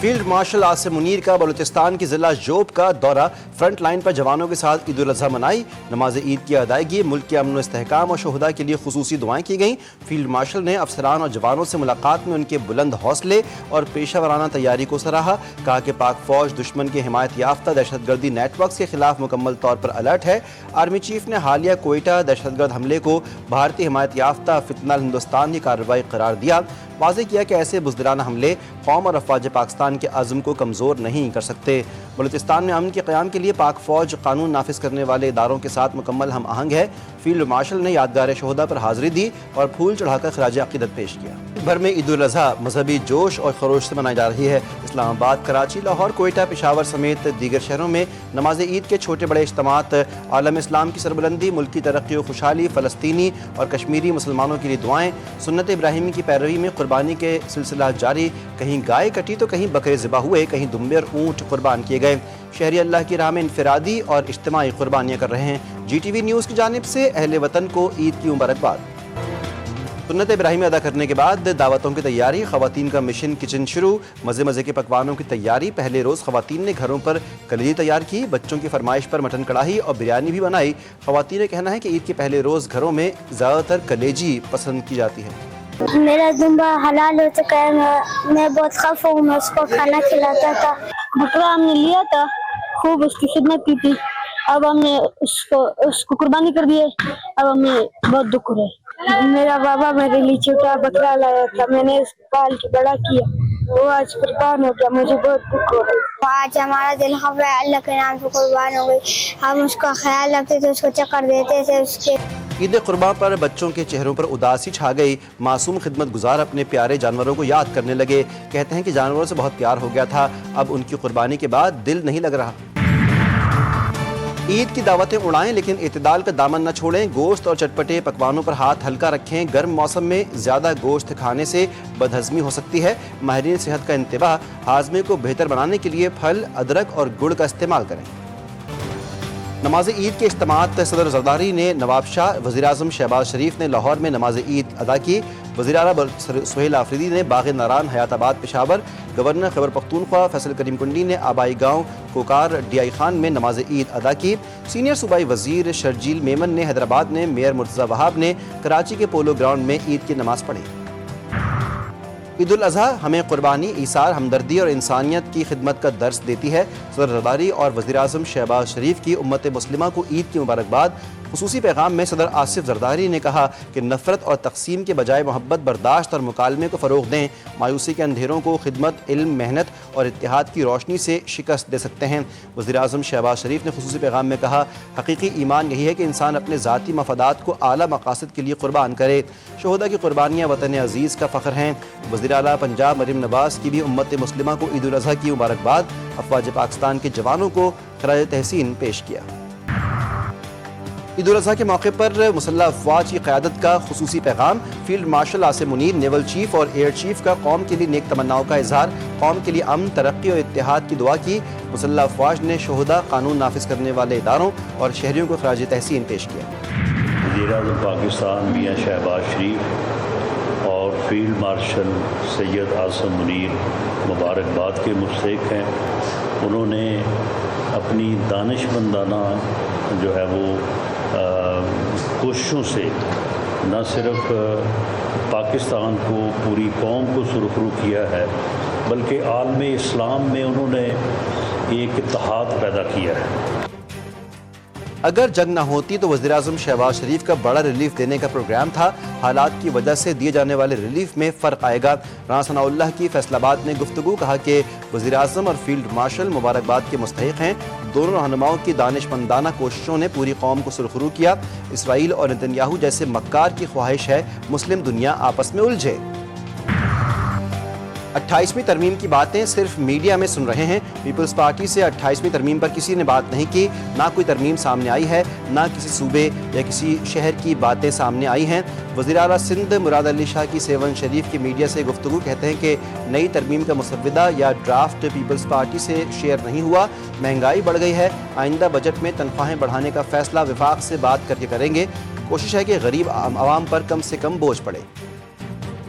Field marshal Asim Munir کا بلوچستان کی ضلع جوب کا دورہ، فرنٹ لائن پر جوانوں کے ساتھ عید الاضحیٰ منائی، نماز عید کی ادائیگی، ملک کے امن و استحکام اور شہداء کے لیے خصوصی دعائیں کی گئیں۔ فیلڈ مارشل نے افسران اور جوانوں سے ملاقات میں ان کے بلند حوصلے اور پیشہ ورانہ تیاری کو سراہا، کہا کہ پاک فوج دشمن کے حمایت یافتہ دہشت گردی نیٹ ورکس کے خلاف مکمل طور پر الرٹ ہے۔ آرمی چیف نے حالیہ کوئٹہ دہشت گرد حملے کو بھارتی حمایت یافتہ فتنہ ہندوستان کی کارروائی قرار دیا، واضح کیا کہ ایسے بزدلانہ حملے قوم اور افواج پاکستان کے عزم کو کمزور نہیں کر سکتے۔ بلوچستان میں امن کے قیام کے لیے پاک فوج قانون نافذ کرنے والے اداروں کے ساتھ مکمل ہم آہنگ ہے۔ فیلڈ مارشل نے یادگار شہداء پر حاضری دی اور پھول چڑھا کر خراج عقیدت پیش کیا۔ ملک بھر میں عید الاضحیٰ مذہبی جوش اور خروش سے منائی جا رہی ہے۔ اسلام آباد، کراچی، لاہور، کوئٹہ، پشاور سمیت دیگر شہروں میں نماز عید کے چھوٹے بڑے اجتماعات، عالم اسلام کی سربلندی، ملک کی ترقی و خوشحالی، فلسطینی اور کشمیری مسلمانوں کے لیے دعائیں، سنت ابراہیمی کی پیروی میں قربانی کے سلسلہ جاری، کہیں گائے کٹی تو کہیں بکرے ذبح ہوئے، کہیں دمبے اور اونٹ قربان کیے گئے۔ شہری اللہ کی راہ میں انفرادی اور اجتماعی قربانیاں کر رہے ہیں۔ جی ٹی وی نیوز کی جانب سے اہل وطن کو عید کی مبارکباد۔ سنت ابراہیمی ادا کرنے کے بعد دعوتوں کی تیاری، خواتین کا مشن کچن شروع، مزے مزے کے پکوانوں کی تیاری۔ پہلے روز خواتین نے گھروں پر کلیجی تیار کی، بچوں کی فرمائش پر مٹن کڑھائی اور بریانی بھی بنائی۔ خواتین کا کہنا ہے کہ عید کے پہلے روز گھروں میں زیادہ تر کلیجی پسند کی جاتی ہے۔ میرا دمبا حلال ہو چکا ہے، میں بہت خف ہوں، میں اس کو کھانا کھلاتا تھا۔ بکرا ہم نے لیا تھا، خوب اس کی خدمت کی تھی، اب ہم نے اس کو قربانی کر دی ہے، اب ہمیں بہت دکھ ہو رہا ہے۔ میرا بابا میرے لیے چھوٹا بکرا لایا تھا، میں نے اس کو پال کے بڑا کیا، وہ آج قربان ہو گیا، مجھے بہت دکھ ہو رہا ہے۔ آج ہمارا دل خف ہے، اللہ کے نام سے قربان ہو گئی، ہم اس کا خیال رکھتے تھے، اس کو چکر دیتے تھے۔ اس کے عید قرباں پر بچوں کے چہروں پر اداسی چھا گئی، معصوم خدمت گزار اپنے پیارے جانوروں کو یاد کرنے لگے، کہتے ہیں کہ جانوروں سے بہت پیار ہو گیا تھا، اب ان کی قربانی کے بعد دل نہیں لگ رہا۔ عید کی دعوتیں اڑائیں لیکن اعتدال کا دامن نہ چھوڑیں، گوشت اور چٹپٹے پکوانوں پر ہاتھ ہلکا رکھیں، گرم موسم میں زیادہ گوشت کھانے سے بدہضمی ہو سکتی ہے، ماہرین صحت کا انتباہ، ہاضمے کو بہتر بنانے کے لیے پھل، ادرک اور گڑ کا استعمال کریں۔ نماز عید کے اجتماعات، صدر زرداری نے نواب شاہ، وزیراعظم شہباز شریف نے لاہور میں نماز عید ادا کی، وزیر اعلیٰ سہیل آفریدی نے باغ ناران حیات آباد پشاور، گورنر خیبر پختونخوا فیصل کریم کنڈی نے آبائی گاؤں کوکار ڈی آئی خان میں نماز عید ادا کی، سینئر صوبائی وزیر شرجیل میمن نے حیدرآباد میں، میئر مرتضی وہاب نے کراچی کے پولو گراؤنڈ میں عید کی نماز پڑھی۔ عید الاضحیٰ ہمیں قربانی، ایثار، ہمدردی اور انسانیت کی خدمت کا درس دیتی ہے۔ صدر زرداری اور وزیراعظم شہباز شریف کی امت مسلمہ کو عید کی مبارکباد۔ خصوصی پیغام میں صدر آصف زرداری نے کہا کہ نفرت اور تقسیم کے بجائے محبت، برداشت اور مکالمے کو فروغ دیں، مایوسی کے اندھیروں کو خدمت، علم، محنت اور اتحاد کی روشنی سے شکست دے سکتے ہیں۔ وزیراعظم شہباز شریف نے خصوصی پیغام میں کہا، حقیقی ایمان یہی ہے کہ انسان اپنے ذاتی مفادات کو اعلیٰ مقاصد کے لیے قربان کرے، شہداء کی قربانیاں وطن عزیز کا فخر ہیں۔ وزیر اعلیٰ پنجاب مریم نواز کی بھی امت مسلمہ کو عید الاضحیٰ کی مبارکباد، افواج پاکستان کے جوانوں کو خراج تحسین پیش کیا۔ عید الاضحیٰ کے موقع پر مسلح افواج کی قیادت کا خصوصی پیغام، field marshal Asim Munir, naval chief اور ایئر چیف کا قوم کے لیے نیک تمناؤں کا اظہار، قوم کے لیے امن، ترقی اور اتحاد کی دعا کی۔ مسلح افواج نے شہداء، قانون نافذ کرنے والے اداروں اور شہریوں کو خراج تحسین پیش کیا۔ وزیر اعظم پاکستان میاں شہباز شریف اور فیلڈ مارشل سید عاصم منیر مبارکباد کے مستحق ہیں۔ انہوں نے اپنی دانشمندانہ جو ہے وہ کوششوں سے نہ صرف پاکستان کو، پوری قوم کو سرخرو کیا ہے، بلکہ عالم اسلام میں انہوں نے ایک اتحاد پیدا کیا ہے۔ اگر جنگ نہ ہوتی تو وزیراعظم شہباز شریف کا بڑا ریلیف دینے کا پروگرام تھا، حالات کی وجہ سے دیے جانے والے ریلیف میں فرق آئے گا۔ رانا ثناء اللہ کی فیصل آباد میں گفتگو، کہا کہ وزیراعظم اور فیلڈ مارشل مبارکباد کے مستحق ہیں، دونوں رہنماؤں کی دانشمندانہ کوششوں نے پوری قوم کو سرخرو کیا۔ اسرائیل اور نتنیاہو جیسے مکار کی خواہش ہے مسلم دنیا آپس میں الجھے۔ 28ویں ترمیم کی باتیں صرف میڈیا میں سن رہے ہیں، پیپلز پارٹی سے 28ویں ترمیم پر کسی نے بات نہیں کی، نہ کوئی ترمیم سامنے آئی ہے، نہ کسی صوبے یا کسی شہر کی باتیں سامنے آئی ہیں۔ وزیر اعلیٰ سندھ مراد علی شاہ کی سیون شریف کی میڈیا سے گفتگو، کہتے ہیں کہ نئی ترمیم کا مسودہ یا ڈرافٹ پیپلز پارٹی سے شیئر نہیں ہوا، مہنگائی بڑھ گئی ہے، آئندہ بجٹ میں تنخواہیں بڑھانے کا فیصلہ وفاق سے بات کر کے کریں گے، کوشش ہے کہ غریب عوام پر کم سے کم بوجھ پڑے۔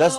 10